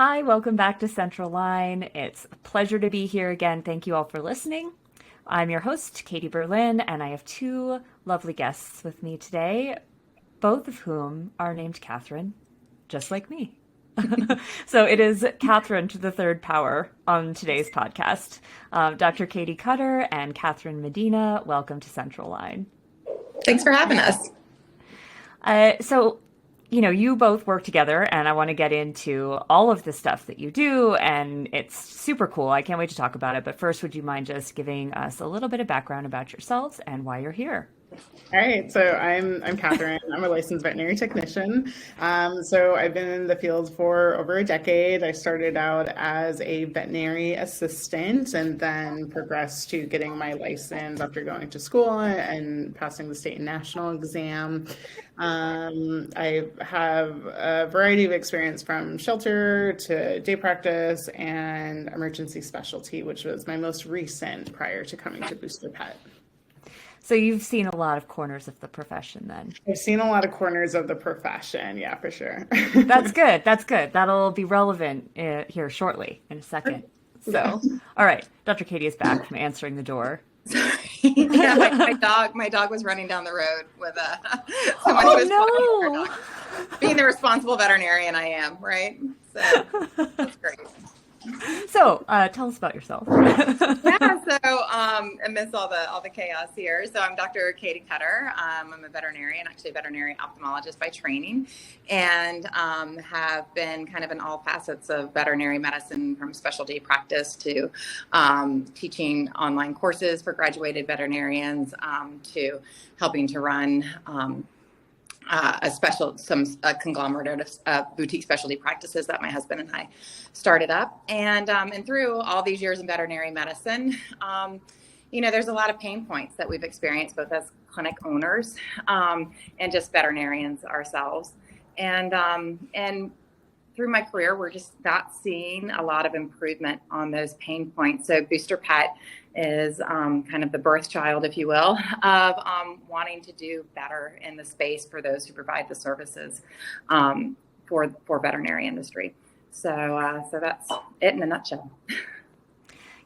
Hi, welcome back to Central Line. It's a pleasure to be here again. Thank you all for listening. I'm your host, Katie Berlin, and I have two lovely guests with me today, both of whom are named Katherine, just like me. So it is Katherine to the third power on today's podcast. Dr. Katie Cutter and Katherine Medina, welcome to Central Line. Thanks for having us. You both work together, and I want to get into all of the stuff that you do, and it's super cool. I can't wait to talk about it. But first, would you mind just giving us a little bit of background about yourselves and why you're here? All right, so I'm Katherine. I'm a licensed veterinary technician. So I've been in the field for over a decade. I started out as a veterinary assistant and then progressed to getting my license after going to school and passing the state and national exam. I have a variety of experience from shelter to day practice and emergency specialty, which was my most recent prior to coming to BoosterPet. So you've seen a lot of corners of the profession then. I've seen a lot of corners of the profession. Yeah, for sure. That's good. That's good. That'll be relevant here shortly in a second. So, all right. Dr. Katie is back from answering the door. Sorry. Yeah, my dog was running down the road with someone who was walking her dog. Being the responsible veterinarian I am, right? So that's great. So tell us about yourself. Amidst all the chaos here. So I'm Dr. Katie Cutter. I'm a veterinarian, actually a veterinary ophthalmologist by training, and have been kind of in all facets of veterinary medicine, from specialty practice to teaching online courses for graduated veterinarians, to helping to run a conglomerate of boutique specialty practices that my husband and I started up. And through all these years in veterinary medicine, there's a lot of pain points that we've experienced both as clinic owners and just veterinarians ourselves. And through my career, we're just not seeing a lot of improvement on those pain points. So BoosterPet is kind of the birth child, if you will, of wanting to do better in the space for those who provide the services for veterinary industry. So that's it in a nutshell.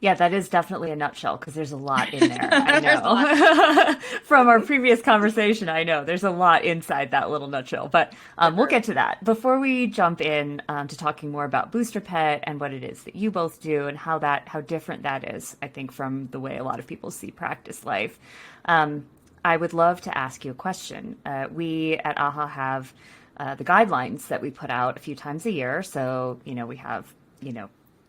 Yeah, that is definitely a nutshell because there's a lot in there. I know. From our previous conversation, I know there's a lot inside that little nutshell, but we'll get to that. Before we jump in to talking more about BoosterPet and what it is that you both do and how different that is, I think, from the way a lot of people see practice life, I would love to ask you a question. We at AAHA have the guidelines that we put out a few times a year. So, we have,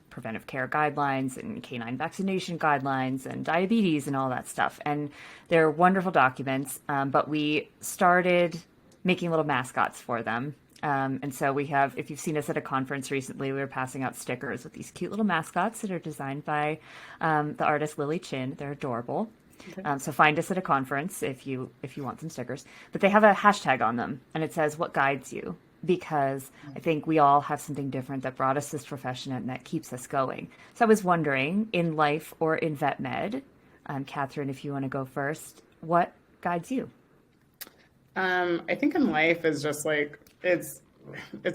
preventive care guidelines and canine vaccination guidelines and diabetes and all that stuff. And they're wonderful documents, but we started making little mascots for them. And so we have, if you've seen us at a conference recently, we were passing out stickers with these cute little mascots that are designed by the artist Lily Chin. They're adorable. Okay. So find us at a conference if you want some stickers. But they have a hashtag on them, and it says, "What guides you?" Because I think we all have something different that brought us this profession and that keeps us going. So I was wondering, in life or in vet med, Katherine, if you want to go first, what guides you? I think in life is just like, it's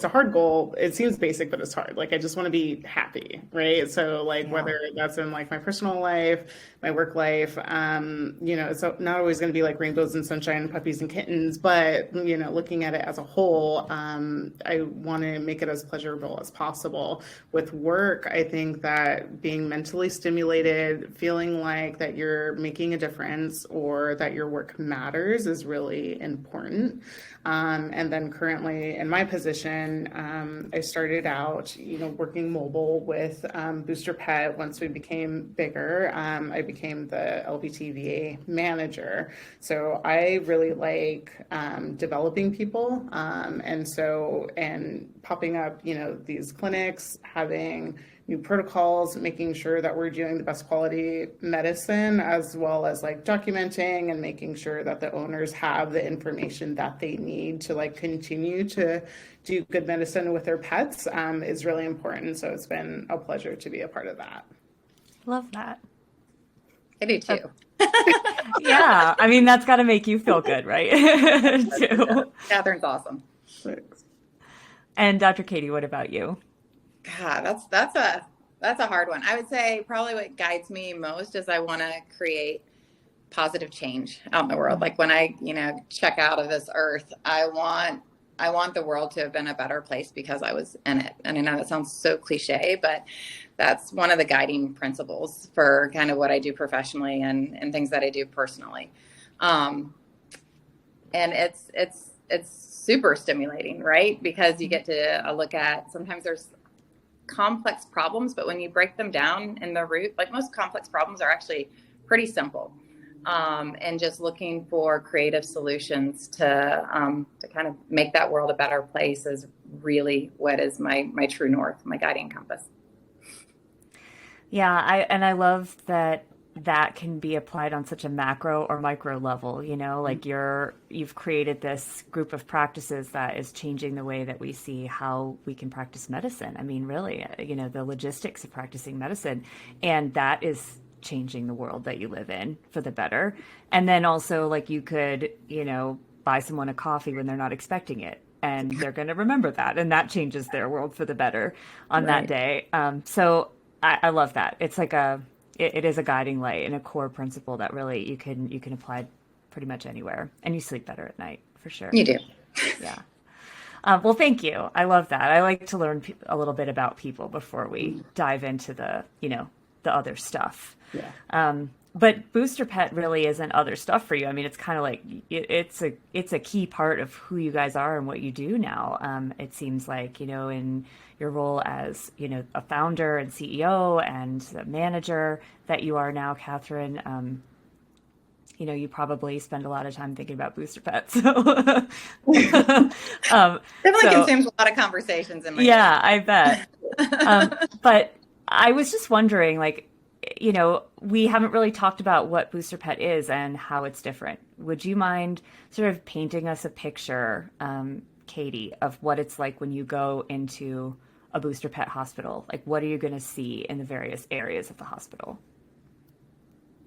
a hard goal. It seems basic, but it's hard. Like, I just want to be happy, right? So whether that's in like my personal life, my work life, it's not always going to be like rainbows and sunshine and puppies and kittens, but, looking at it as a whole, I want to make it as pleasurable as possible. With work, I think that being mentally stimulated, feeling like that you're making a difference or that your work matters is really important. And then currently in my position, I started out, working mobile with BoosterPet. Once we became bigger, I became the LBTVA manager. So I really like developing people. And popping up, these clinics, having new protocols, making sure that we're doing the best quality medicine, as well as like documenting and making sure that the owners have the information that they need to like continue to do good medicine with their pets is really important. So it's been a pleasure to be a part of that. Love that. I do too. Yeah, I mean, that's got to make you feel good, right? Katherine's awesome. Thanks. And Dr. Katie, what about you? God, that's a hard one. I would say probably what guides me most is I want to create positive change out in the world. Like when I, check out of this earth, I want the world to have been a better place because I was in it. And I know that sounds so cliche, but that's one of the guiding principles for kind of what I do professionally and things that I do personally. Um, and it's super stimulating, right? Because you get to look at, sometimes there's complex problems, but when you break them down in the root, like most complex problems are actually pretty simple. And just looking for creative solutions to kind of make that world a better place is really what is my true north, my guiding compass. Yeah, I love that that can be applied on such a macro or micro level, like you've created this group of practices that is changing the way that we see how we can practice medicine. I mean, really, the logistics of practicing medicine, and that is changing the world that you live in for the better. And then also, like, you could, buy someone a coffee when they're not expecting it, and they're going to remember that, and that changes their world for the better on that Right. day. So I love that. It's like it is a guiding light and a core principle that really you can apply pretty much anywhere, and you sleep better at night for sure. You do. Yeah. Well, thank you. I love that. I like to learn a little bit about people before we dive into the other stuff. Yeah. But BoosterPet really isn't other stuff for you. I mean, it's kind of like it's a key part of who you guys are and what you do now. It seems like, in your role as, a founder and CEO and the manager that you are now, Katherine, you probably spend a lot of time thinking about BoosterPet. Definitely So consumes a lot of conversations in my yeah, I bet. But I was just wondering, like, we haven't really talked about what BoosterPet is and how it's different. Would you mind sort of painting us a picture, Katie, of what it's like when you go into a BoosterPet hospital? Like, what are you going to see in the various areas of the hospital?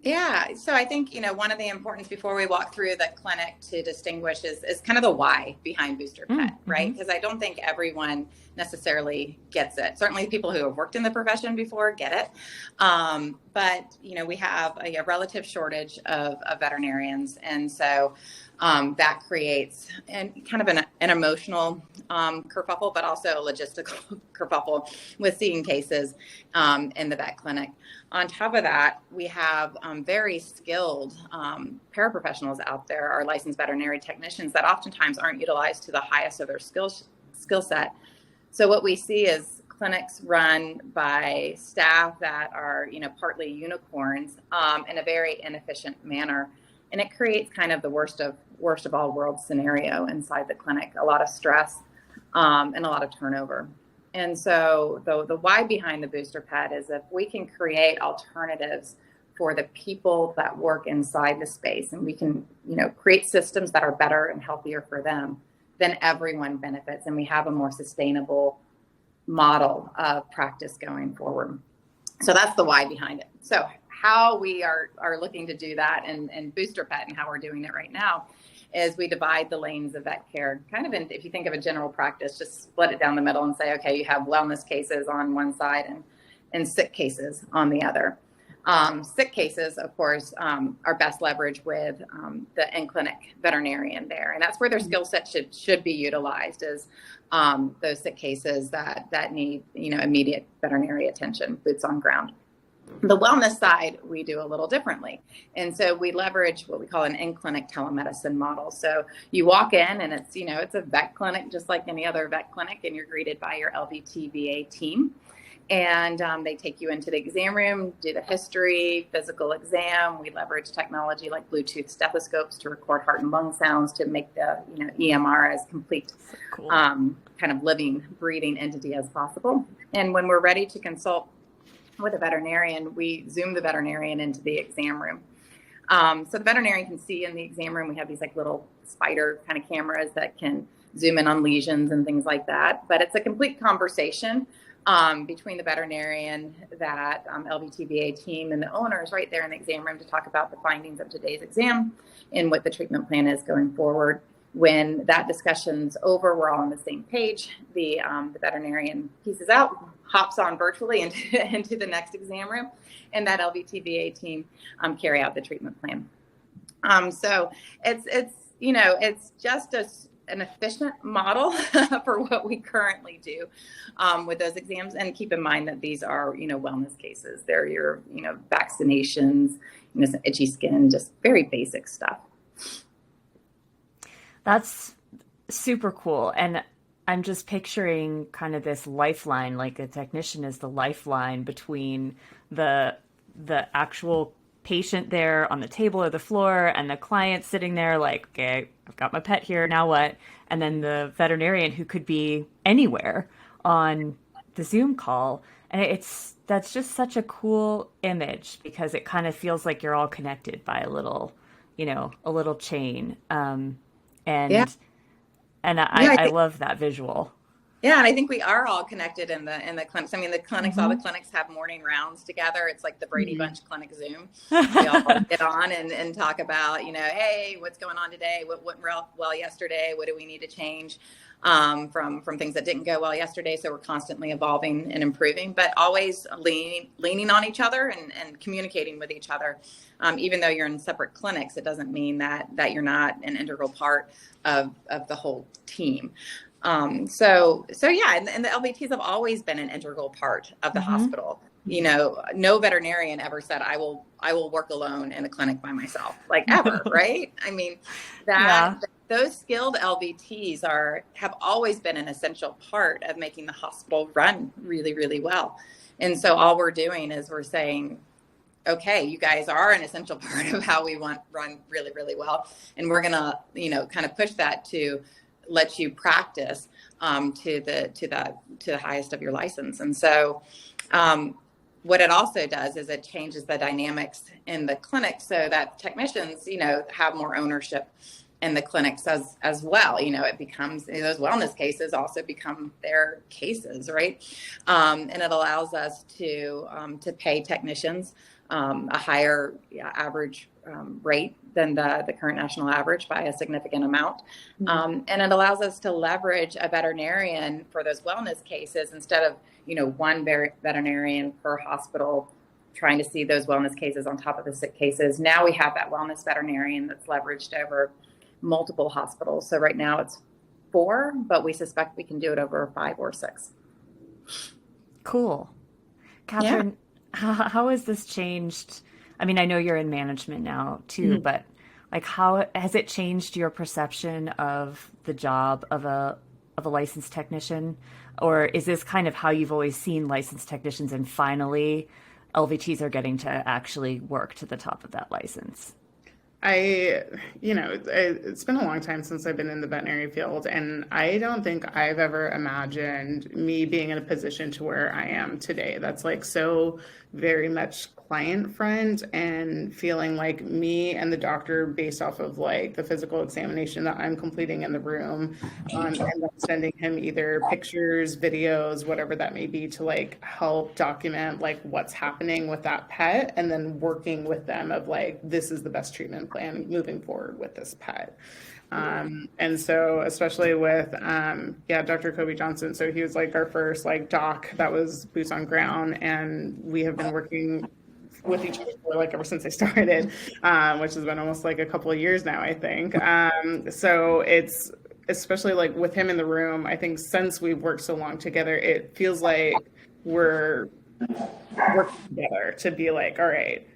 Yeah. So I think, one of the importance before we walk through the clinic to distinguish is kind of the why behind Booster Pet, right? Because I don't think everyone necessarily gets it. Certainly people who have worked in the profession before get it. But, we have a relative shortage of veterinarians. And so that creates kind of an emotional kerfuffle, but also a logistical kerfuffle with seeing cases in the vet clinic. On top of that, we have very skilled paraprofessionals out there, our licensed veterinary technicians that oftentimes aren't utilized to the highest of their skill set. So what we see is clinics run by staff that are, partly unicorns in a very inefficient manner. And it creates kind of the worst of all worlds scenario inside the clinic, a lot of stress and a lot of turnover. And so the why behind the Booster Pet is if we can create alternatives for the people that work inside the space, and we can, create systems that are better and healthier for them, then everyone benefits, and we have a more sustainable model of practice going forward. So that's the why behind it. So how we are looking to do that and Booster Pet and how we're doing it right now is we divide the lanes of vet care kind of in, if you think of a general practice, just split it down the middle and say, okay, you have wellness cases on one side and sick cases on the other. Sick cases, of course, are best leveraged with the in-clinic veterinarian there. And that's where their skill set should be utilized, is those sick cases that need, immediate veterinary attention, boots on ground. The wellness side, we do a little differently. And so we leverage what we call an in-clinic telemedicine model. So you walk in and it's, it's a vet clinic, just like any other vet clinic, and you're greeted by your LVTVA team. And they take you into the exam room, do the history, physical exam. We leverage technology like Bluetooth stethoscopes to record heart and lung sounds to make the, EMR as complete, Cool. kind of living, breathing entity as possible. And when we're ready to consult with a veterinarian, we zoom the veterinarian into the exam room. So the veterinarian can see in the exam room, we have these like little spider kind of cameras that can zoom in on lesions and things like that. But it's a complete conversation between the veterinarian, that LVTVA team, and the owners right there in the exam room to talk about the findings of today's exam and what the treatment plan is going forward. When that discussion's over, we're all on the same page. The veterinarian pieces out, hops on virtually into the next exam room, and that LVTVA team carry out the treatment plan. So it's just an efficient model for what we currently do with those exams. And keep in mind that these are, wellness cases. They're your, vaccinations, some itchy skin, just very basic stuff. That's super cool. And I'm just picturing kind of this lifeline, like a technician is the lifeline between the actual patient there on the table or the floor and the client sitting there like, okay, I've got my pet here, now what? And then the veterinarian who could be anywhere on the Zoom call. And that's just such a cool image because it kind of feels like you're all connected by a little chain. I love that visual. Yeah, and I think we are all connected in the clinics. I mean, the clinics, all the clinics have morning rounds together. It's like the Brady Bunch clinic Zoom. We all get on and talk about, hey, what's going on today? What went well yesterday? What do we need to change from things that didn't go well yesterday? So we're constantly evolving and improving, but always leaning on each other and communicating with each other. Even though you're in separate clinics, it doesn't mean that you're not an integral part of the whole team. So yeah, and the LVTs have always been an integral part of the hospital. No veterinarian ever said, I will work alone in a clinic by myself, like ever, right? I mean, those skilled LVTs have always been an essential part of making the hospital run really, really well. And so all we're doing is we're saying, okay, you guys are an essential part of how we run really, really well. And we're going to, kind of push that to let you practice to the highest of your license. And so what it also does is it changes the dynamics in the clinic so that technicians, have more ownership in the clinics as well. It becomes, those wellness cases also become their cases, right? And it allows us to pay technicians a higher average rate than the current national average by a significant amount. And it allows us to leverage a veterinarian for those wellness cases instead of, one veterinarian per hospital trying to see those wellness cases on top of the sick cases. Now we have that wellness veterinarian that's leveraged over multiple hospitals. So right now it's 4, but we suspect we can do it over 5 or 6. Cool. Katherine, how has this changed? I mean, I know you're in management now too, but like how has it changed your perception of the job of a licensed technician? Or is this kind of how you've always seen licensed technicians and finally LVTs are getting to actually work to the top of that license? It's been a long time since I've been in the veterinary field, and I don't think I've ever imagined me being in a position to where I am today. That's like so very much client front and feeling like me and the doctor based off of like the physical examination that I'm completing in the room, and then sending him either pictures, videos, whatever that may be to like help document like what's happening with that pet, and then working with them of like, this is the best treatment plan moving forward with this pet. And so especially with, Dr. Kobe Johnson. So he was like our first like doc that was boots on ground, and we have been working with each other for like ever since I started, which has been almost like a couple of years now, I think. So it's especially like with him in the room, I think since we've worked so long together, it feels like we're working together to be like, all right,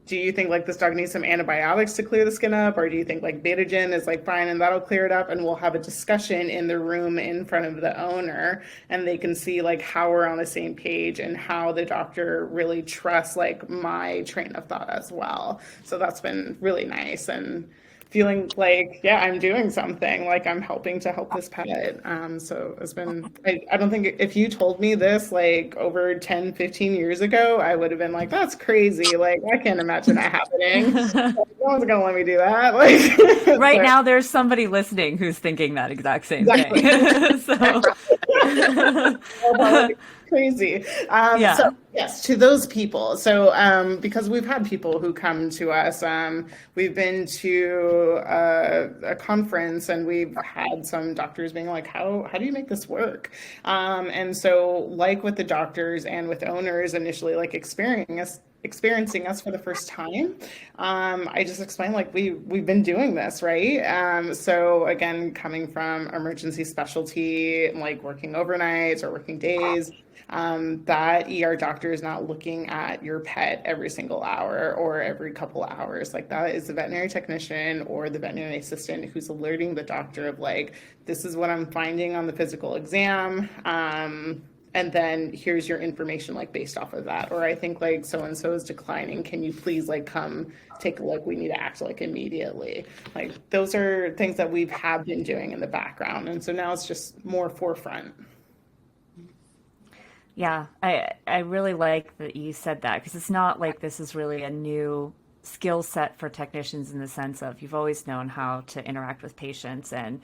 do you think like this dog needs some antibiotics to clear the skin up? Or do you think like Betagen is like fine and that'll clear it up? And we'll have a discussion in the room in front of the owner, and they can see like how we're on the same page and how the doctor really trusts like my train of thought as well. So that's been really nice, and feeling like, I'm doing something, like I'm helping to help this pet. So it's been, I don't think if you told me this like over 10, 15 years ago, I would have been like, that's crazy. Like, I can't imagine that happening. No one's going to let me do that. Like right now, there's somebody listening who's thinking that exact same thing. So. crazy. Yeah. So yes, to those people. So because we've had people who come to us, we've been to a conference and we've had some doctors being like, how do you make this work? And so like with the doctors and with owners initially like experiencing us for the first time, I just explained like we've been doing this, right? So again, coming from emergency specialty, like working overnights or working days, that ER doctor is not looking at your pet every single hour or every couple hours. Like that is the veterinary technician or the veterinary assistant who's alerting the doctor of like, this is what I'm finding on the physical exam. And then here's your information like based off of that. Or I think like so-and-so is declining. Can you please like come take a look? We need to act like immediately. Like those are things that we have been doing in the background. And so now it's just more forefront. Yeah, I really like that you said that because it's not like this is really a new skill set for technicians in the sense of you've always known how to interact with patients and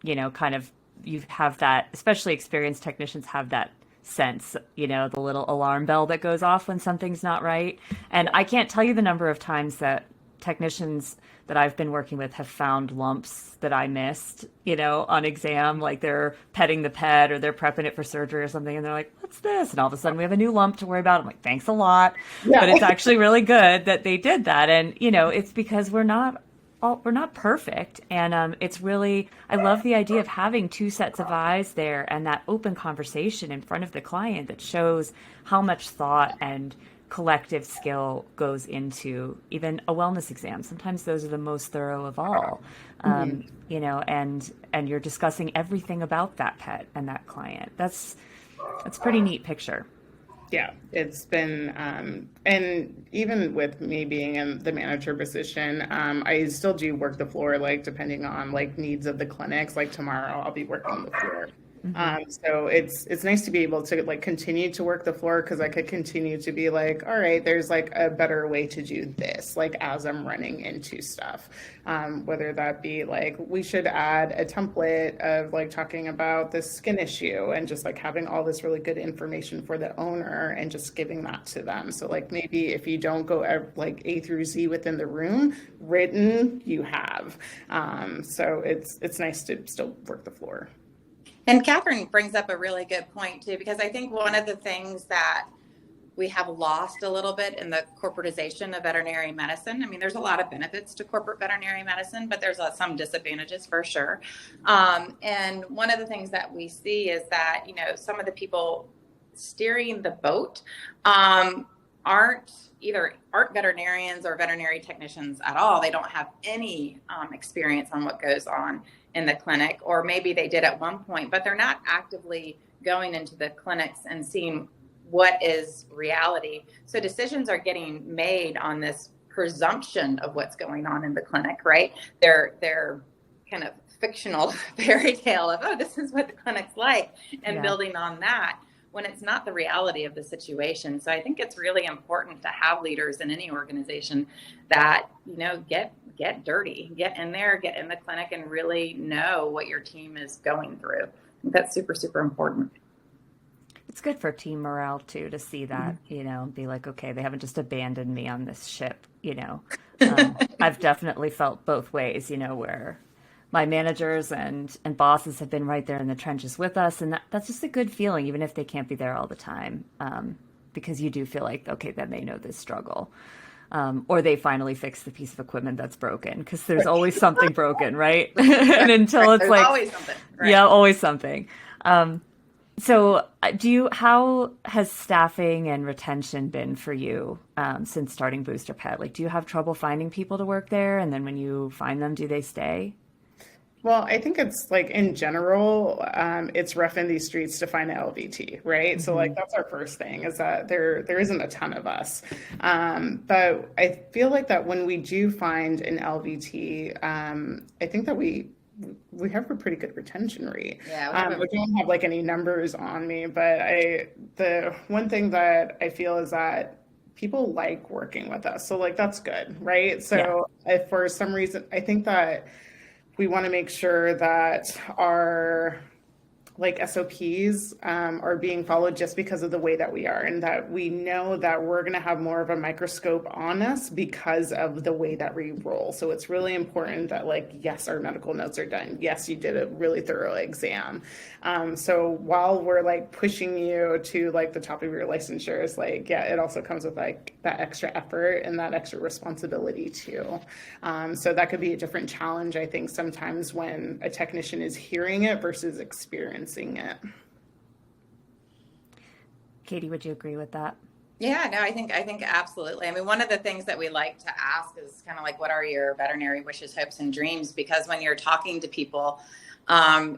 you know kind of you have that, especially experienced technicians have that sense, you know, the little alarm bell that goes off when something's not right. And I can't tell you the number of times that technicians that I've been working with have found lumps that I missed, you know, on exam, like they're petting the pet or they're prepping it for surgery or something. And they're like, what's this? And all of a sudden we have a new lump to worry about. I'm like, thanks a lot. Yeah. But it's actually really good that they did that. And, you know, it's because we're not perfect. And it's really, I love the idea of having two sets of eyes there and that open conversation in front of the client that shows how much thought and collective skill goes into even a wellness exam. Sometimes those are the most thorough of all, you know, and you're discussing everything about that pet and that client. That's a pretty neat picture. Yeah, it's been, and even with me being in the manager position, I still do work the floor, like depending on like needs of the clinics. Like tomorrow, I'll be working on the floor. So it's nice to be able to like continue to work the floor because I could continue to be like, all right, there's like a better way to do this, like as I'm running into stuff, whether that be like we should add a template of like talking about the skin issue and just like having all this really good information for the owner and just giving that to them. So like maybe if you don't go like A through Z within the room, written you have. So it's nice to still work the floor. And Katherine brings up a really good point too, because I think one of the things that we have lost a little bit in the corporatization of veterinary medicine. I mean, there's a lot of benefits to corporate veterinary medicine, but there's some disadvantages for sure. And one of the things that we see is that, you know, some of the people steering the boat aren't veterinarians or veterinary technicians at all. They don't have any experience on what goes on in the clinic, or maybe they did at one point, but they're not actively going into the clinics and seeing what is reality. So decisions are getting made on this presumption of what's going on in the clinic, right? They're kind of fictional fairy tale of, oh, this is what the clinic's like, and building on that when it's not the reality of the situation. So I think it's really important to have leaders in any organization that, you know, get dirty, get in there, get in the clinic and really know what your team is going through. I think that's super, super important. It's good for team morale too, to see that, you know, be like, okay, they haven't just abandoned me on this ship, you know. I've definitely felt both ways, you know, where my managers and bosses have been right there in the trenches with us. And that's just a good feeling, even if they can't be there all the time, because you do feel like, okay, then they know this struggle. Or they finally fix the piece of equipment that's broken, because there's always something broken, right? And until it's like, always something. Right. Yeah, always something. So how has staffing and retention been for you since starting BoosterPet? Like, do you have trouble finding people to work there? And then when you find them, do they stay? Well, I think it's like in general, it's rough in these streets to find an LVT, right? So like that's our first thing, is that there isn't a ton of us. But I feel like that when we do find an LVT, I think that we have a pretty good retention rate. Yeah, we don't have like any numbers on me, but the one thing that I feel is that people like working with us. So like that's good, right? So if for some reason, I think that we want to make sure that our like SOPs are being followed just because of the way that we are, and that we know that we're going to have more of a microscope on us because of the way that we roll. So it's really important that, like, yes, our medical notes are done. Yes, you did a really thorough exam. So while we're like pushing you to like the top of your licensure, is like, yeah, it also comes with like that extra effort and that extra responsibility too. So that could be a different challenge, I think, sometimes when a technician is hearing it versus experiencing it. Katie, would you agree with that? Yeah, no, I think absolutely. I mean, one of the things that we like to ask is kind of like, what are your veterinary wishes, hopes, and dreams? Because when you're talking to people, a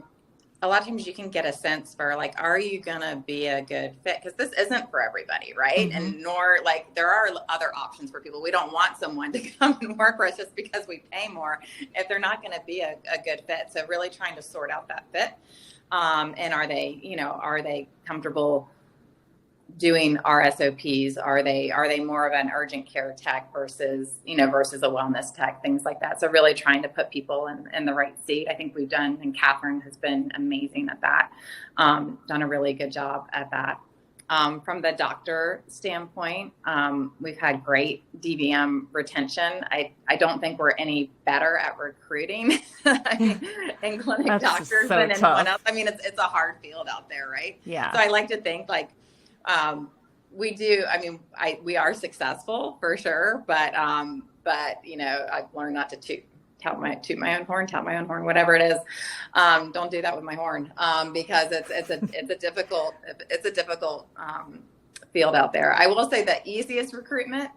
lot of times you can get a sense for like, are you gonna be a good fit? Because this isn't for everybody, right? Mm-hmm. And nor like there are other options for people. We don't want someone to come and work for us just because we pay more if they're not going to be a good fit. So really trying to sort out that fit. And are they comfortable doing our SOPs? Are they more of an urgent care tech versus a wellness tech, things like that. So really trying to put people in the right seat. I think we've done, and Katherine has been amazing at that, done a really good job at that. From the doctor standpoint, we've had great DVM retention. I don't think we're any better at recruiting in clinic doctors than anyone else. I mean, it's a hard field out there, right? Yeah. So I like to think like, we do. I mean, we are successful for sure, but I've learned not to toot my own horn, whatever it is. Don't do that with my horn, because it's a difficult field out there. I will say the easiest recruitment,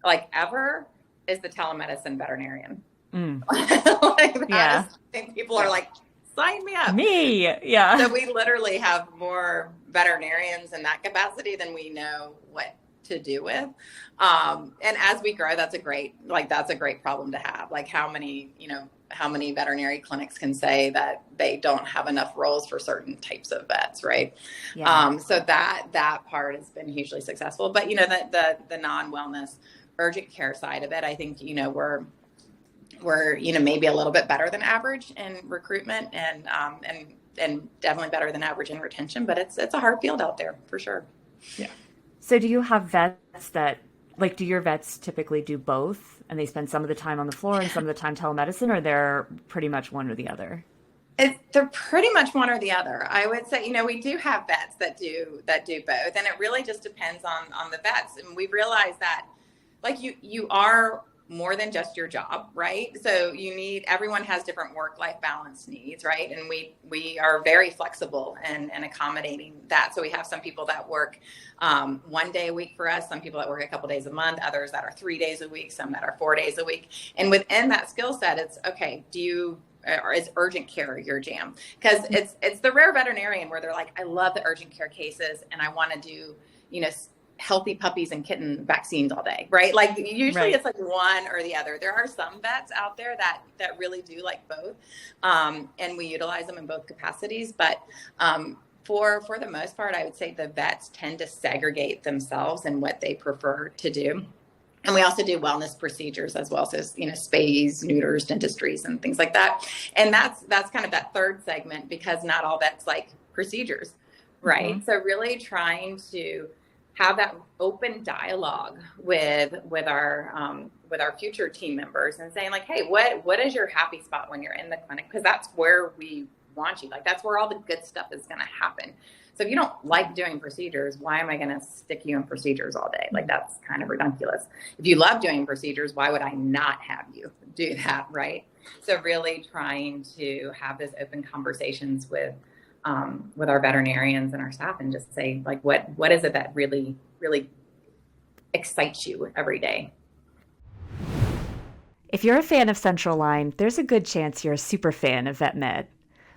like ever, is the telemedicine veterinarian. I think people are like, sign me up. Me, yeah. So we literally have more veterinarians in that capacity than we know what to do with. And as we grow, that's a great problem to have. Like how many veterinary clinics can say that they don't have enough roles for certain types of vets, right? Yeah. So that part has been hugely successful. But the non-wellness urgent care side of it, I think we're maybe a little bit better than average in recruitment and definitely better than average in retention, but it's a hard field out there for sure. Yeah. So do you have vets do your vets typically do both and they spend some of the time on the floor and some of the time telemedicine, or they're pretty much one or the other? They're pretty much one or the other. I would say, we do have vets that do both, and it really just depends on the vets. And we've realized that like you are more than just your job, right? So everyone has different work-life balance needs, right? And we are very flexible and accommodating that. So we have some people that work 1 day a week for us, some people that work a couple days a month, others that are 3 days a week, some that are 4 days a week. And within that skill set, it's okay, or is urgent care your jam? Because it's the rare veterinarian where they're like, I love the urgent care cases and I want to do, healthy puppies and kitten vaccines all day, right? Like usually It's like one or the other. There are some vets out there that really do like both. And we utilize them in both capacities. But for the most part, I would say the vets tend to segregate themselves in what they prefer to do. And we also do wellness procedures as well. So, spays, neuters, dentistries, and things like that. And that's kind of that third segment, because not all vets like procedures, right? Mm-hmm. So really trying to have that open dialogue with our future team members and saying like, hey, what is your happy spot when you're in the clinic? Because that's where we want you. Like that's where all the good stuff is going to happen. So if you don't like doing procedures, why am I going to stick you in procedures all day? Like that's kind of ridiculous. If you love doing procedures, why would I not have you do that, right? So really trying to have those open conversations with our veterinarians and our staff, and just say like, what is it that really, really excites you every day? If you're a fan of Central Line, there's a good chance you're a super fan of VetMed.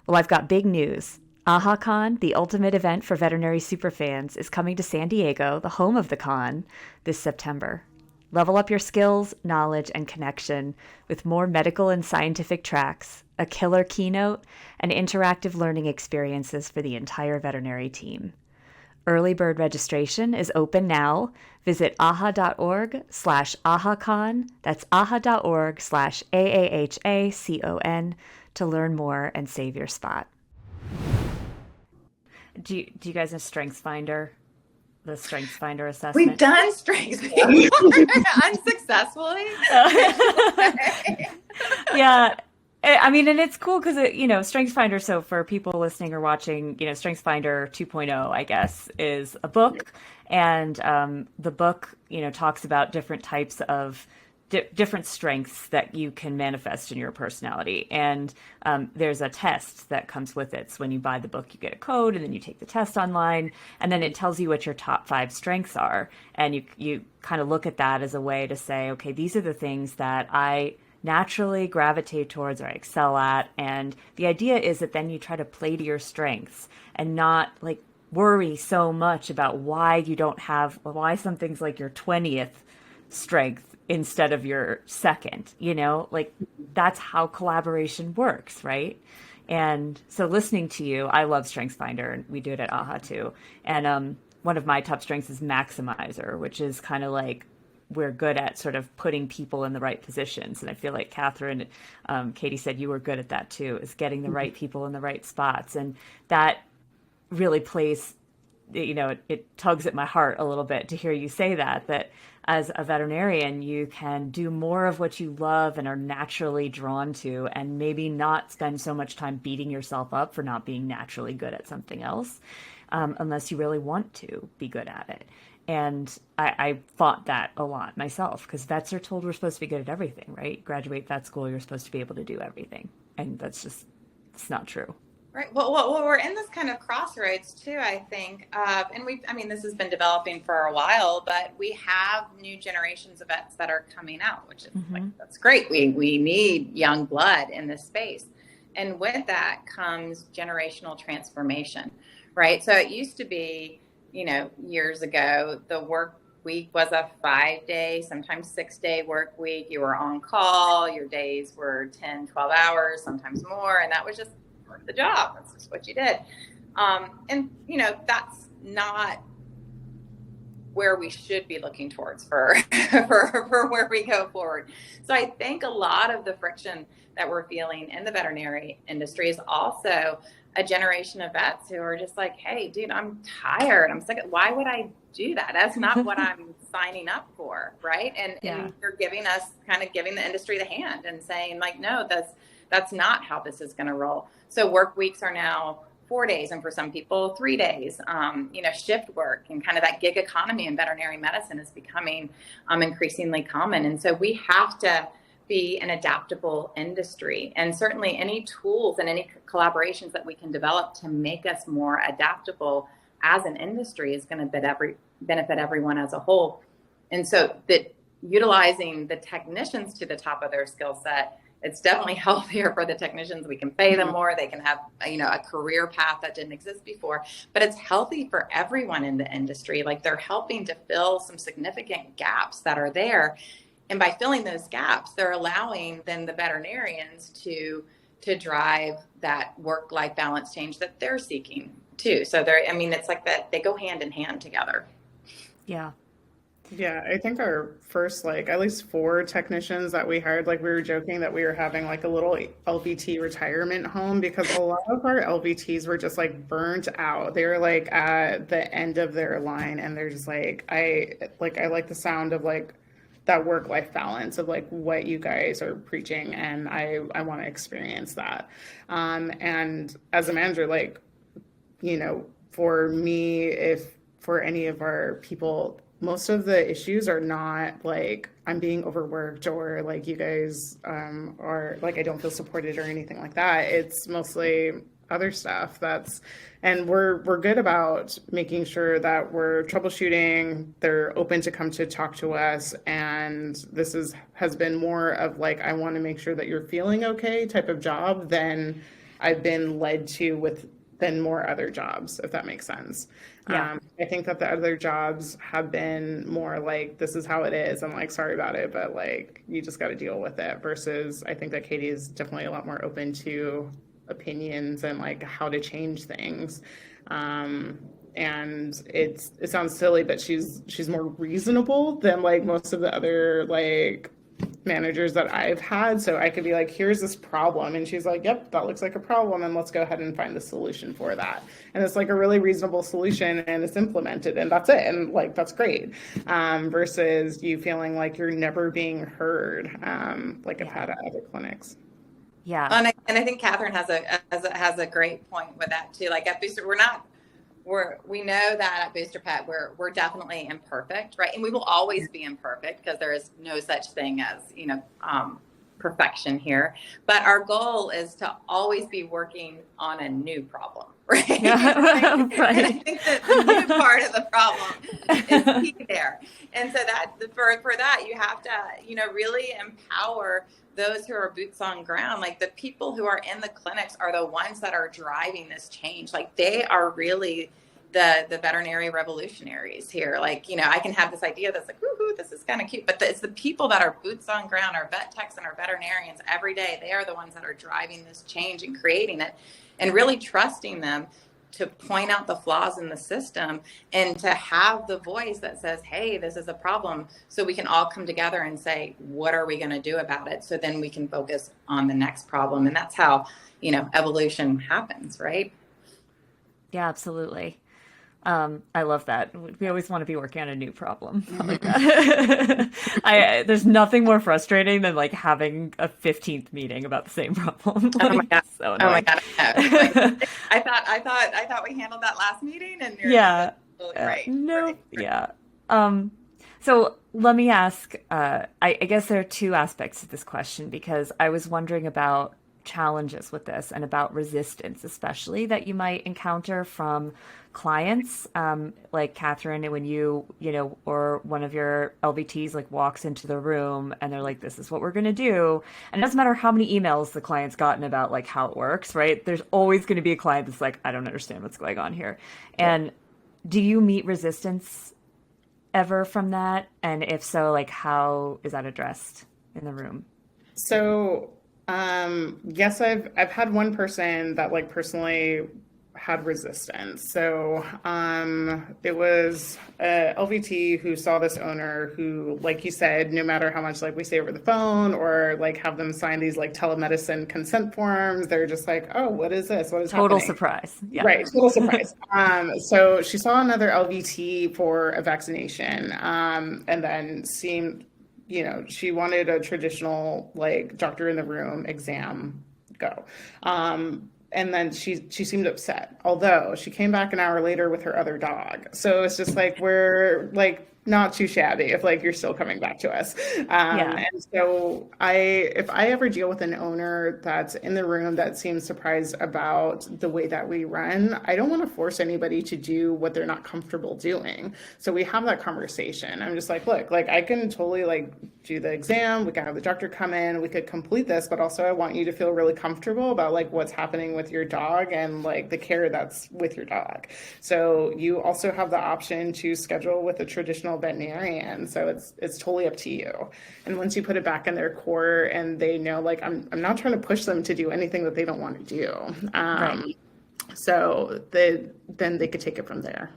Well, I've got big news. AAHA Con, the ultimate event for veterinary superfans, is coming to San Diego, the home of the con, this September. Level up your skills, knowledge, and connection with more medical and scientific tracks, a killer keynote, and interactive learning experiences for the entire veterinary team. Early bird registration is open now. Visit aha.org/AAHACon. That's aha.org/AAHACON to learn more and save your spot. do you guys know StrengthsFinder? The StrengthsFinder We've assessment? done strengths unsuccessfully. Yeah. I mean, and it's cool because StrengthsFinder. So for people listening or watching, StrengthsFinder 2.0, I guess, is a book, and the book, talks about different types of different strengths that you can manifest in your personality. And there's a test that comes with it. So when you buy the book, you get a code, and then you take the test online, and then it tells you what your top 5 strengths are. And you kind of look at that as a way to say, okay, these are the things that I naturally gravitate towards or I excel at. And the idea is that then you try to play to your strengths and not like worry so much about why something's like your 20th strength instead of your second, like that's how collaboration works, right? And so listening to you, I love StrengthsFinder, and we do it at AAHA too. And one of my top strengths is maximizer, which is kind of like we're good at sort of putting people in the right positions. And I feel like Katherine, Katie said you were good at that too, is getting the right people in the right spots. And that really plays, it tugs at my heart a little bit to hear you say that as a veterinarian, you can do more of what you love and are naturally drawn to, and maybe not spend so much time beating yourself up for not being naturally good at something else, unless you really want to be good at it. And I fought that a lot myself, because vets are told we're supposed to be good at everything, right? Graduate vet school, you're supposed to be able to do everything. And it's not true. Right. Well, we're in this kind of crossroads too, I think. And this has been developing for a while, but we have new generations of vets that are coming out, which is that's great. We need young blood in this space. And with that comes generational transformation, right? So it used to be, years ago, the work week was a 5-day, sometimes 6-day work week. You were on call. Your days were 10, 12 hours, sometimes more. And that was just part of the job. That's just what you did. That's not where we should be looking towards for where we go forward. So I think a lot of the friction that we're feeling in the veterinary industry is also a generation of vets who are just like, hey, dude, I'm tired. I'm sick. Why would I do that? That's not what I'm signing up for, right? And they're giving the industry the hand and saying, like, no, that's not how this is going to roll. So work weeks are now 4 days, and for some people 3 days. Shift work and kind of that gig economy in veterinary medicine is becoming increasingly common. And so we have to be an adaptable industry, and certainly any tools and any collaborations that we can develop to make us more adaptable as an industry is going to benefit everyone as a whole. And so that utilizing the technicians to the top of their skill set, it's definitely healthier for the technicians. We can pay them more. They can have, a career path that didn't exist before, but it's healthy for everyone in the industry. Like, they're helping to fill some significant gaps that are there. And by filling those gaps, they're allowing then the veterinarians to drive that work-life balance change that they're seeking too. So it's like that, they go hand in hand together. Yeah. Yeah, I think our first, at least 4 technicians that we hired, we were joking that we were having a little LVT retirement home, because a lot of our LVTs were just burnt out. They were at the end of their line, and they're just I like the sound of that work-life balance of what you guys are preaching, and I want to experience that. And as a manager, for me, for any of our people, most of the issues are not I'm being overworked, or you guys are I don't feel supported or anything like that. It's mostly other stuff and we're good about making sure that we're troubleshooting. They're open to come to talk to us, and this has been more of I want to make sure that you're feeling okay type of job than I've been led to than more other jobs, if that makes sense. Yeah. I think that the other jobs have been more this is how it is. I'm sorry about it, but you just got to deal with it, versus I think that Katie is definitely a lot more open to opinions and how to change things. And it sounds silly, but she's more reasonable than most of the other managers that I've had. So I could be like, here's this problem. And she's like, yep, that looks like a problem. And let's go ahead and find the solution for that. And it's like a really reasonable solution and it's implemented and that's it. And like, that's great. Versus you feeling like you're never being heard, like I've had at other clinics. Yeah. And I think Katherine has a great point with that too. Like at Booster, we know that at BoosterPet, we're definitely imperfect, right? And we will always be imperfect because there is no such thing as, perfection here. But our goal is to always be working on a new problem, right? Yeah. Right. And I think that the new part of the problem is key there. And so that for that, you have to, really empower those who are boots on ground. Like the people who are in the clinics are the ones that are driving this change. Like they are really the veterinary revolutionaries here. Like, I can have this idea that's like, woohoo, this is kind of cute, but it's the people that are boots on ground, our vet techs and our veterinarians every day. They are the ones that are driving this change and creating it and really trusting them to point out the flaws in the system and to have the voice that says, hey, this is a problem. So we can all come together and say, what are we going to do about it? So then we can focus on the next problem. And that's how, evolution happens, right? Yeah, absolutely. I love that. We always want to be working on a new problem. I like that. There's nothing more frustrating than like having a 15th meeting about the same problem. Oh my God. So oh my God. I thought we handled that last meeting and you're right. No. Right. Yeah. So let me ask, I guess there are two aspects to this question because I was wondering about challenges with this and about resistance, especially that you might encounter from clients, like Katherine, when you or one of your LVTs like walks into the room and they're like, this is what we're going to do. And it doesn't matter how many emails the client's gotten about like how it works, right? There's always going to be a client that's like, I don't understand what's going on here. And do you meet resistance ever from that? And if so, like how is that addressed in the room? So yes, I've had one person that like personally had resistance. So it was a LVT who saw this owner who, like you said, no matter how much like we say over the phone or like have them sign these like telemedicine consent forms, they're just like, oh, what is this? What is total happening? Surprise. Yeah. Right. Total surprise. So she saw another LVT for a vaccination and then seemed, she wanted a traditional like doctor in the room exam go. And then she seemed upset, although she came back an hour later with her other dog. So it's just like, we're like not too shabby if like you're still coming back to us. And so if I ever deal with an owner that's in the room that seems surprised about the way that we run, I don't want to force anybody to do what they're not comfortable doing. So we have that conversation. I'm just like, look, like I can totally like do the exam. We can have the doctor come in, we could complete this, but also I want you to feel really comfortable about like what's happening with your dog and like the care that's with your dog. So you also have the option to schedule with a traditional veterinarian. So it's totally up to you. And once you put it back in their core and they know, like, I'm not trying to push them to do anything that they don't want to do. Right. So then they could take it from there.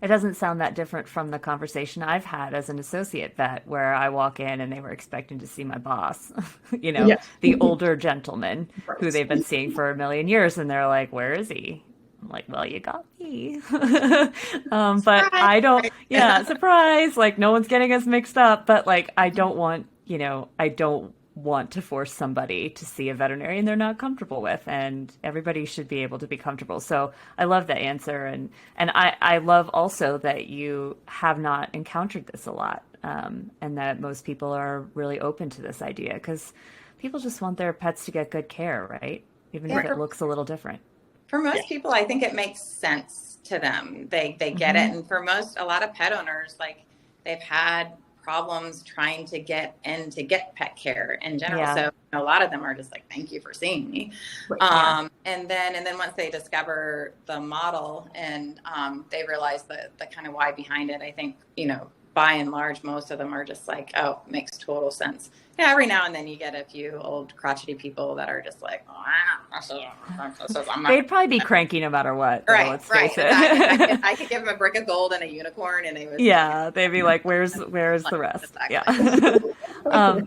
It doesn't sound that different from the conversation I've had as an associate vet where I walk in and they were expecting to see my boss, the older gentleman who they've been seeing for a million years. And they're like, where is he? I'm like, well, you got me. But I don't, surprise. Like no one's getting us mixed up, but like, I don't want to force somebody to see a veterinarian they're not comfortable with, and everybody should be able to be comfortable. So I love that answer. And I love also that you have not encountered this a lot, and that most people are really open to this idea because people just want their pets to get good care, right? Even if it looks a little different. For most people, I think it makes sense to them. They get it. And for a lot of pet owners, like they've had problems trying to get pet care in general. Yeah. So a lot of them are just like, thank you for seeing me. Right. And then once they discover the model and they realize the kind of why behind it, I think, by and large, most of them are just like, oh, it makes total sense. Yeah, every now and then you get a few old crotchety people that are just like, they'd probably be cranky no matter what. Right, let's face it. Exactly. I could give them a brick of gold and a unicorn, and they would. Yeah, they'd be like, "Where's the rest?" Exactly. Yeah.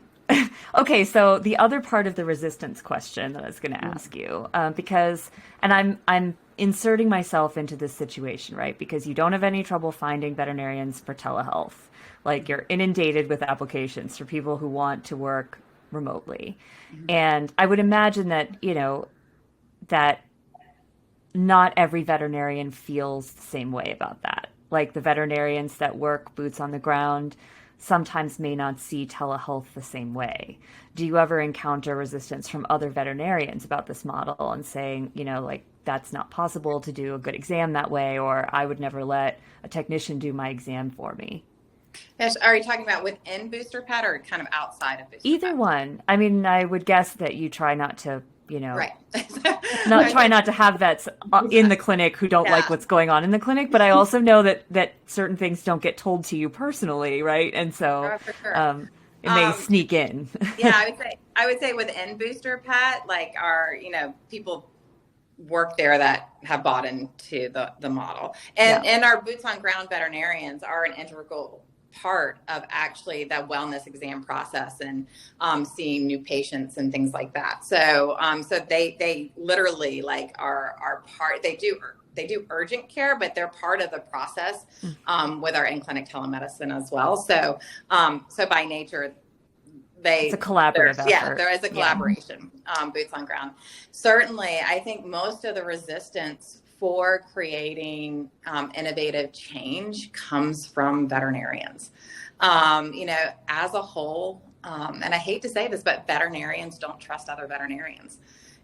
Okay, so the other part of the resistance question that I was going to ask you, because, and I'm inserting myself into this situation, right? Because you don't have any trouble finding veterinarians for telehealth. Like you're inundated with applications for people who want to work remotely. And I would imagine that, that not every veterinarian feels the same way about that. Like the veterinarians that work boots on the ground sometimes may not see telehealth the same way. Do you ever encounter resistance from other veterinarians about this model and saying, like that's not possible to do a good exam that way, or I would never let a technician do my exam for me? Yes, are you talking about within BoosterPet or kind of outside of BoosterPet? Either one. I mean, I would guess that you try not to, right. try not to have vets in the clinic who don't like what's going on in the clinic. But I also know that certain things don't get told to you personally, right? And so for sure. It may sneak in. Yeah, I would say within BoosterPet, like people work there that have bought into the model, and our boots on ground veterinarians are an integral part of actually the wellness exam process and seeing new patients and things like that. So they literally like are part. They do urgent care, but they're part of the process with our in-clinic telemedicine as well. So by nature, it's a collaborative effort. Yeah, there is a collaboration, boots on ground. Certainly, I think most of the resistance for creating innovative change comes from veterinarians. As a whole, and I hate to say this, but veterinarians don't trust other veterinarians.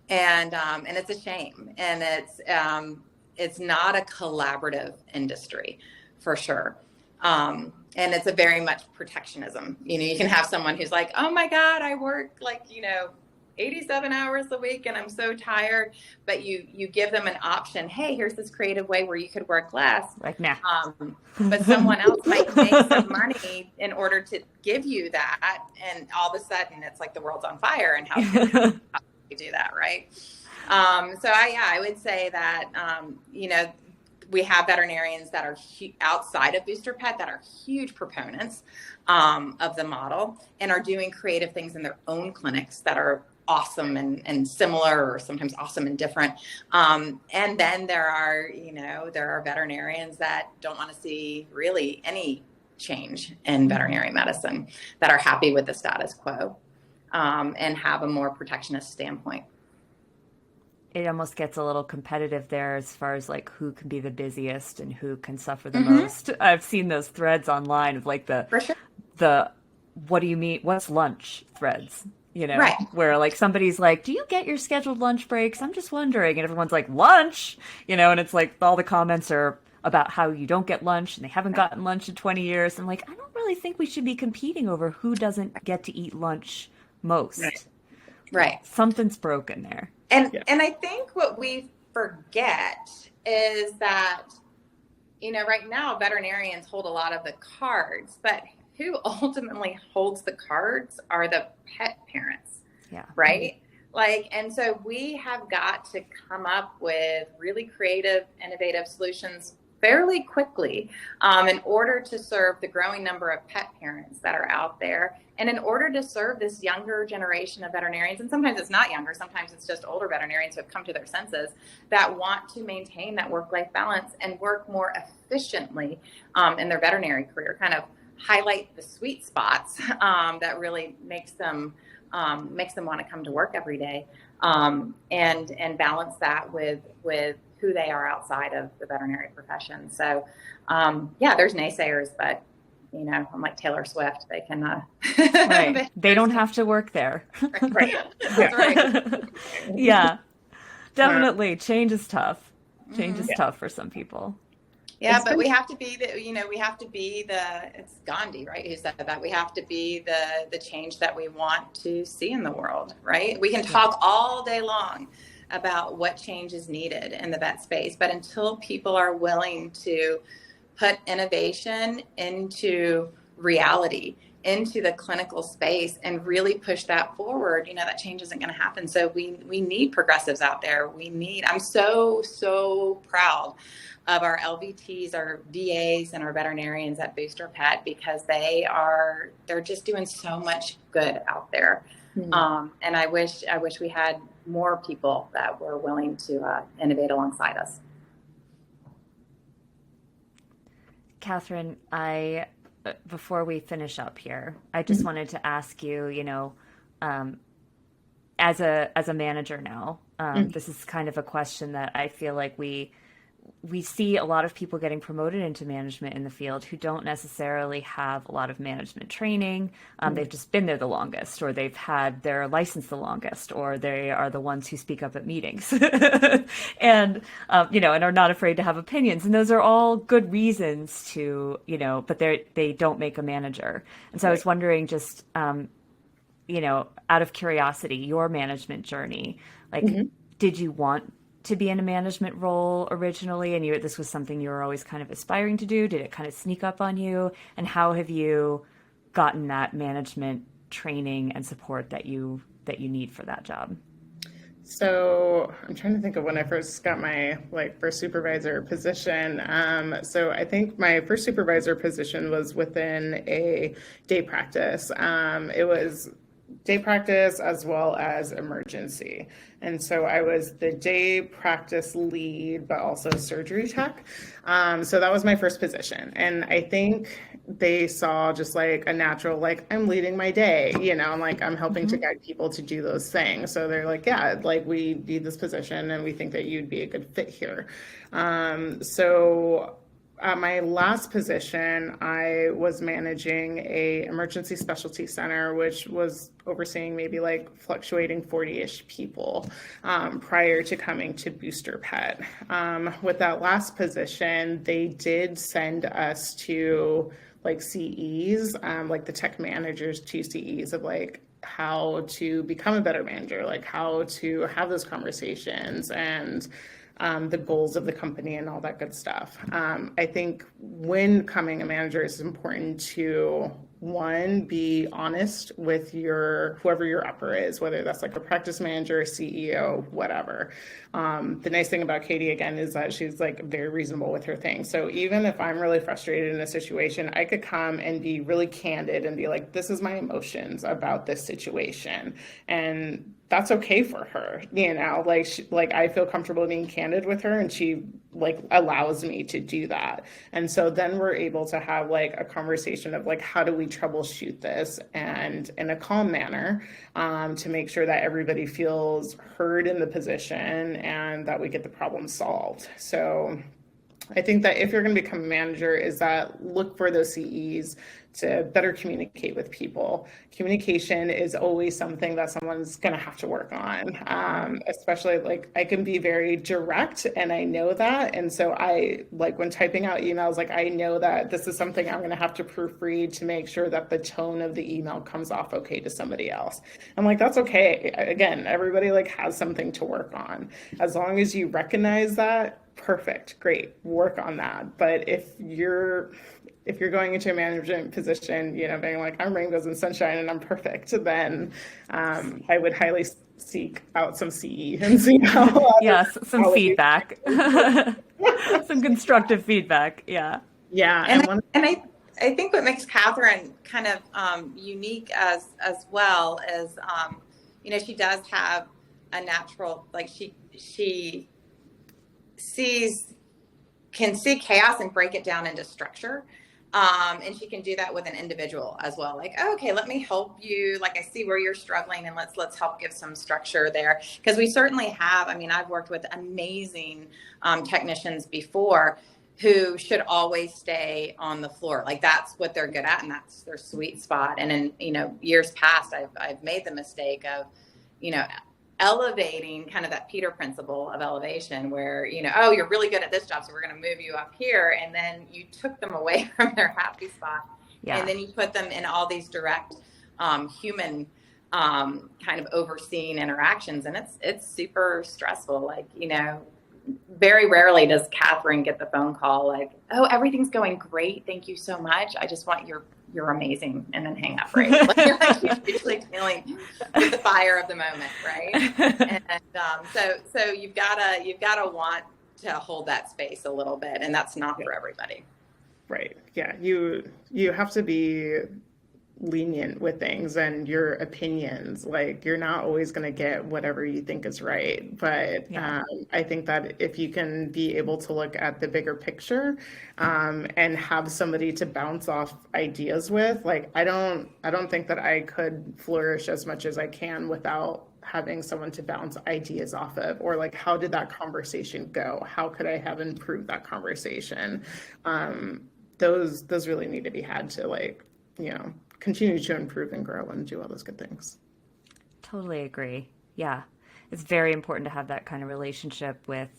And it's a shame. And it's not a collaborative industry for sure. And it's a very much protectionism. You can have someone who's like, oh my God, I work 87 hours a week and I'm so tired, but you give them an option. Hey, here's this creative way where you could work less. Like, nah. But someone else might make some money in order to give you that. And all of a sudden it's like the world's on fire and how can you do that, right? I would say that, we have veterinarians that are outside of BoosterPet that are huge proponents of the model and are doing creative things in their own clinics that are awesome and similar, or sometimes awesome and different. And then there are veterinarians that don't want to see really any change in veterinary medicine, that are happy with the status quo and have a more protectionist standpoint. It almost gets a little competitive there as far as like who can be the busiest and who can suffer the most. I've seen those threads online of like the what do you mean, what's lunch threads, right. Where like somebody's like, do you get your scheduled lunch breaks? I'm just wondering. And everyone's like, lunch, and it's like all the comments are about how you don't get lunch and they haven't gotten lunch in 20 years. I'm like, I don't really think we should be competing over who doesn't get to eat lunch most. Right. Something's broken there. And I think what we forget is that, right now veterinarians hold a lot of the cards, but who ultimately holds the cards are the pet parents. Yeah. Right? And so we have got to come up with really creative, innovative solutions fairly quickly in order to serve the growing number of pet parents that are out there, and in order to serve this younger generation of veterinarians. And sometimes it's not younger, sometimes it's just older veterinarians who have come to their senses that want to maintain that work-life balance and work more efficiently in their veterinary career, kind of highlight the sweet spots that really makes them want to come to work every day, and balance that with who they are outside of the veterinary profession. So, there's naysayers, but I'm like Taylor Swift. They can, right. They don't have to work there. Right. That's right. Yeah, definitely. Change is tough. Change is tough for some people. Yeah, but we have to be it's Gandhi, right? Who said that we have to be the change that we want to see in the world, right? We can talk all day long about what change is needed in the vet space, but until people are willing to put innovation into reality into the clinical space and really push that forward, that change isn't going to happen. So we need progressives out there. I'm so proud of our LVTs, our VAs, and our veterinarians at BoosterPet, because they're just doing so much good out there. And I wish we had more people that were willing to innovate alongside us. Katherine, before we finish up here, I just wanted to ask you, as a manager now, this is kind of a question that I feel like we see a lot of people getting promoted into management in the field who don't necessarily have a lot of management training. They've just been there the longest, or they've had their license the longest, or they are the ones who speak up at meetings and are not afraid to have opinions. And those are all good reasons to, but they don't make a manager. And so I was wondering, just, out of curiosity, your management journey, did you want to be in a management role originally, and this was something you were always kind of aspiring to do? Did it kind of sneak up on you? And how have you gotten that management training and support that you need for that job? So I'm trying to think of when I first got my first supervisor position. So I think my first supervisor position was within a day practice. It was day practice as well as emergency. And so I was the day practice lead, but also surgery tech. So that was my first position. And I think they saw just a natural, I'm leading my day, I'm helping to guide people to do those things. So they're we need this position and we think that you'd be a good fit here. So at my last position, I was managing a emergency specialty center, which was overseeing maybe fluctuating 40-ish people prior to coming to BoosterPet. With that last position, they did send us to CEs, the tech managers to CEs of how to become a better manager, how to have those conversations and the goals of the company and all that good stuff. I think when becoming a manager, it's important to, one, be honest with whoever your upper is, whether that's a practice manager, CEO, whatever. The nice thing about Katie, again, is that she's very reasonable with her things. So even if I'm really frustrated in a situation, I could come and be really candid and be this is my emotions about this situation. And that's okay for her, I feel comfortable being candid with her, and she allows me to do that. And so then we're able to have a conversation of how do we troubleshoot this, and in a calm manner, to make sure that everybody feels heard in the position and that we get the problem solved. So I think that if you're going to become a manager, is that look for those CEs to better communicate with people. Communication is always something that someone's going to have to work on, especially I can be very direct, and I know that. And so I when typing out emails, I know that this is something I'm going to have to proofread to make sure that the tone of the email comes off okay to somebody else. I'm that's okay. Again, everybody has something to work on. As long as you recognize that, perfect, great, work on that. But if you're going into a management position, being I'm rainbows and sunshine and I'm perfect, then I would highly seek out some CE and see how. Yes, some feedback, some constructive feedback. Yeah. Yeah. And I think what makes Katherine kind of unique as well is, she does have a natural, she can see chaos and break it down into structure. And she can do that with an individual as well. Okay, let me help you. I see where you're struggling, and let's help give some structure there. Because we certainly have, I've worked with amazing technicians before who should always stay on the floor. That's what they're good at, and that's their sweet spot. And in, years past, I've made the mistake of, elevating kind of that Peter principle of elevation where, oh, you're really good at this job, so we're going to move you up here. And then you took them away from their happy spot. Yeah. And then you put them in all these direct human kind of overseeing interactions. And it's super stressful. very rarely does Katherine get the phone call like, "Oh, everything's going great. Thank you so much. I just want you're amazing," and then hang up, right? Like you're usually dealing with the fire of the moment, right? And so you've gotta want to hold that space a little bit, and that's not for everybody. Right. Yeah. You have to be lenient with things and your opinions. Like, you're not always going to get whatever you think is right. But I think that if you can be able to look at the bigger picture, and have somebody to bounce off ideas with, like, I don't think that I could flourish as much as I can without having someone to bounce ideas off of, or like, how did that conversation go? How could I have improved that conversation? Those really need to be had to, like, continue to improve and grow and do all those good things. Totally agree. Yeah. It's very important to have that kind of relationship with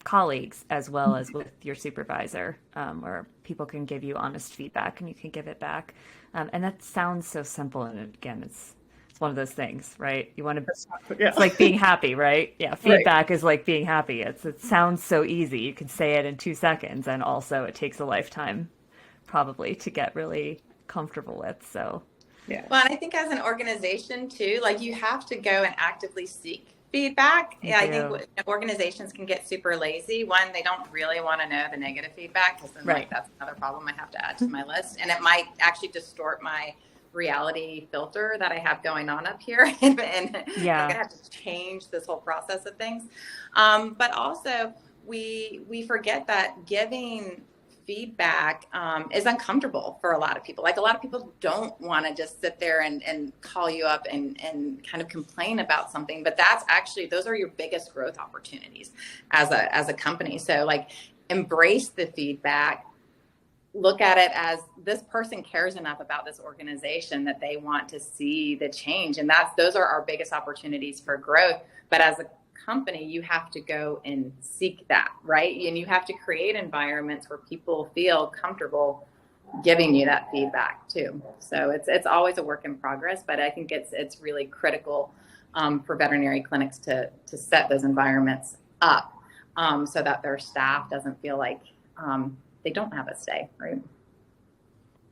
colleagues as well as with your supervisor, where people can give you honest feedback and you can give it back. And that sounds so simple. And again, it's one of those things, right? You want to, it's like being happy, right? Yeah. Feedback is like being happy. It sounds so easy. You can say it in 2 seconds, and also it takes a lifetime probably to get really comfortable with. So well, and I think as an organization too, like, you have to go and actively seek feedback. I think organizations can get super lazy. One, they don't really want to know the negative feedback, because then like, that's another problem I have to add to my list, and it might actually distort my reality filter that I have going on up here, and I'm gonna have to change this whole process of things. But also we forget that giving feedback is uncomfortable for a lot of people. Like, a lot of people don't want to just sit there and call you up and kind of complain about something, but that's actually, those are your biggest growth opportunities as a company. So like, embrace the feedback, look at it as, this person cares enough about this organization that they want to see the change. And those are our biggest opportunities for growth. But as a company, you have to go and seek that, right? And you have to create environments where people feel comfortable giving you that feedback too. So it's always a work in progress, but I think it's really critical for veterinary clinics to set those environments up, so that their staff doesn't feel like they don't have a say, right?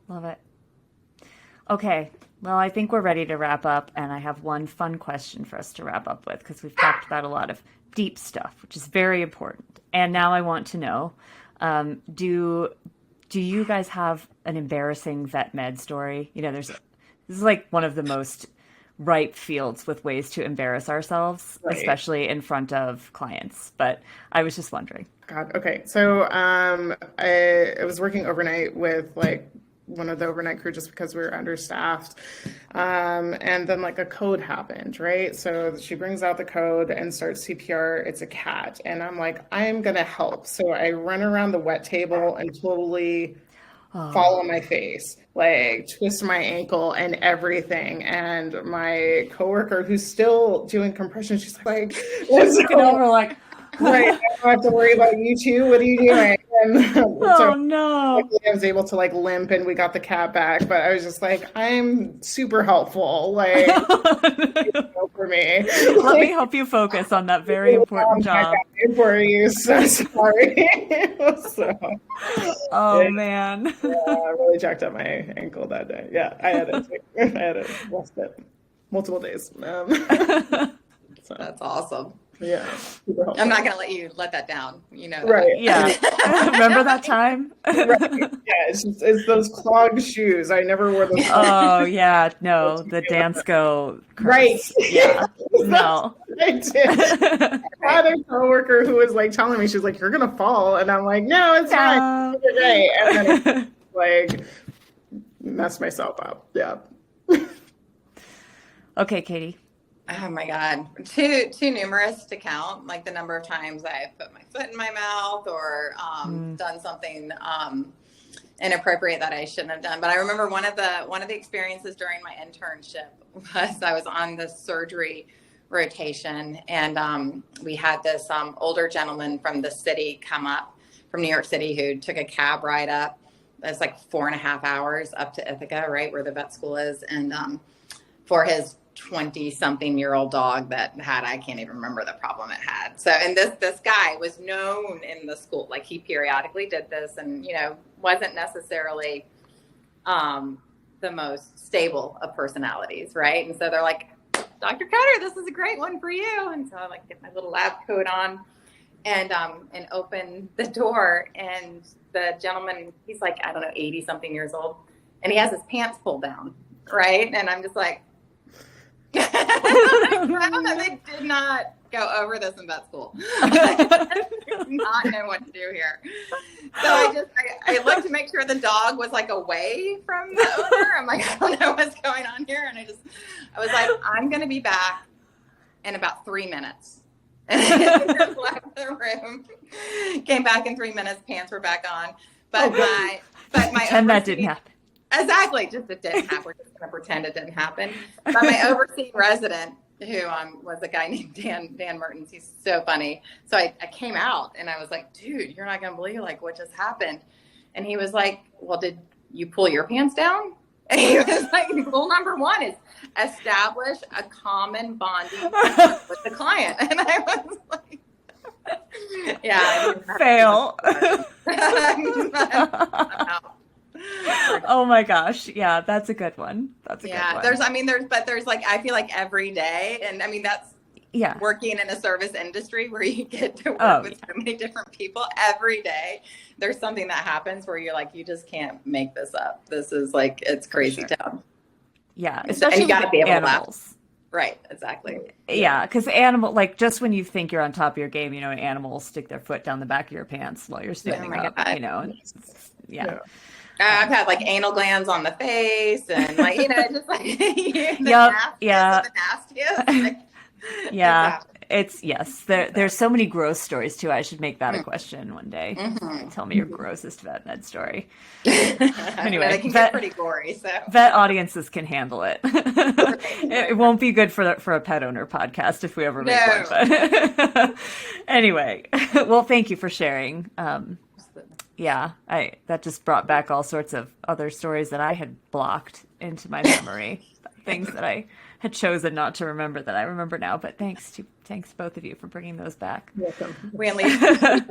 Love it. Okay. Well, I think we're ready to wrap up, and I have one fun question for us to wrap up with, because we've talked about a lot of deep stuff, which is very important. And now I want to know, do you guys have an embarrassing vet med story? This is like one of the most ripe fields with ways to embarrass ourselves, especially in front of clients. But I was just wondering. God. Okay. So I was working overnight with like one of the overnight crew just because we were understaffed. And then like a code happened, right? So she brings out the code and starts CPR. It's a cat. And I'm like, I'm going to help. So I run around the wet table and totally fall on my face, like twist my ankle and everything. And my coworker, who's still doing compression, she's like, let's get over, like, right, I don't have to worry about you too. What are you doing? And no. I was able to like limp, and we got the cat back. But I was just like, I'm super helpful. Like, for me. Let me help you focus on that very important job. For you, so sorry. Man. I really jacked up my ankle that day. Yeah, I had to rest it multiple days. So. That's awesome. Yeah. I'm not going to let you let that down, Right. Yeah. Remember that time? Right. Yeah. It's those clogged shoes. I never wore those. Oh yeah. No, the DACVO. Right. Yeah. No. I did. I had a coworker who was like telling me, she's like, "You're going to fall." And I'm like, "No, it's fine. It's okay." And then like messed myself up. Yeah. Okay, Katie. Oh my God. Too numerous to count, like the number of times I've put my foot in my mouth or done something inappropriate that I shouldn't have done. But I remember one of the experiences during my internship was I was on the surgery rotation, and we had this older gentleman from the city come up from New York City who took a cab ride up. It's like 4.5 hours up to Ithaca, right where the vet school is, and for his 20-something-year-old dog that had, I can't even remember the problem it had. So, and this guy was known in the school, like he periodically did this, and wasn't necessarily the most stable of personalities, right? And so they're like, Dr. Cutter, this is a great one for you. And so I like get my little lab coat on and open the door, and the gentleman, he's like, I don't know, 80-something years old, and he has his pants pulled down, right? And I'm just like, they did not go over this in vet school. I did not know what to do here. So I looked to make sure the dog was like away from the owner. I'm like, I don't know what's going on here. And I was like, I'm going to be back in about 3 minutes. And just left the room. Came back in 3 minutes. Pants were back on. But my pretend that didn't happen. Exactly. Just it didn't happen. We're just going to pretend it didn't happen. But my overseeing resident, who was a guy named Dan Mertens, he's so funny. So I came out and I was like, dude, you're not going to believe like what just happened. And he was like, well, did you pull your pants down? And he was like, rule number 1 is establish a common bonding with the client. And I was like, yeah. Fail. I'm out. Oh my gosh. Yeah, that's a good one. That's a good one. There's like, I feel like every day, and I mean, that's working in a service industry where you get to work with so many different people every day. There's something that happens where you're like, you just can't make this up. This is like, it's crazy town. Yeah. And you got to be able animals. to laugh. Right. Exactly. Yeah. Because like just when you think you're on top of your game, an animal will stick their foot down the back of your pants while you're standing up, yeah. I've had like anal glands on the face and like, just like the nastiest. Like, yeah. Exactly. There's so many gross stories too. I should make that a question one day. Mm-hmm. Tell me your grossest vet med story. Anyway, it can get pretty gory. So vet audiences can handle it. It won't be good for a pet owner podcast if we ever make one. But anyway, well, thank you for sharing. Yeah, that just brought back all sorts of other stories that I had blocked into my memory, things that I had chosen not to remember that I remember now. But thanks both of you for bringing those back. Welcome. We only right.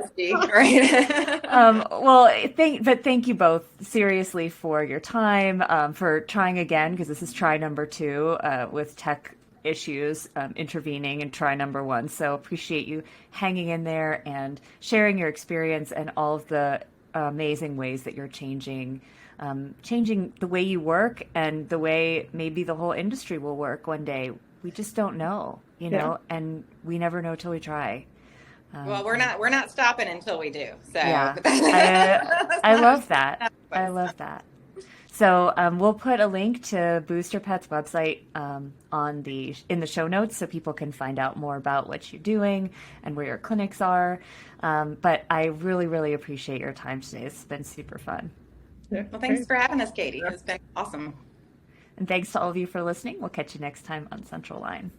Thank you both seriously for your time, for trying again, because this is try number 2 with tech issues intervening in try number 1. So appreciate you hanging in there and sharing your experience and all of the amazing ways that you're changing the way you work and the way maybe the whole industry will work one day. We just don't know, and we never know till we try. Well, we're not stopping until we do. So yeah, I love that. I love that. So we'll put a link to BoosterPet's website in the show notes so people can find out more about what you're doing and where your clinics are. But I really, really appreciate your time today. It's been super fun. Yeah, well, thanks for having us, Katie. It's been awesome. And thanks to all of you for listening. We'll catch you next time on Central Line.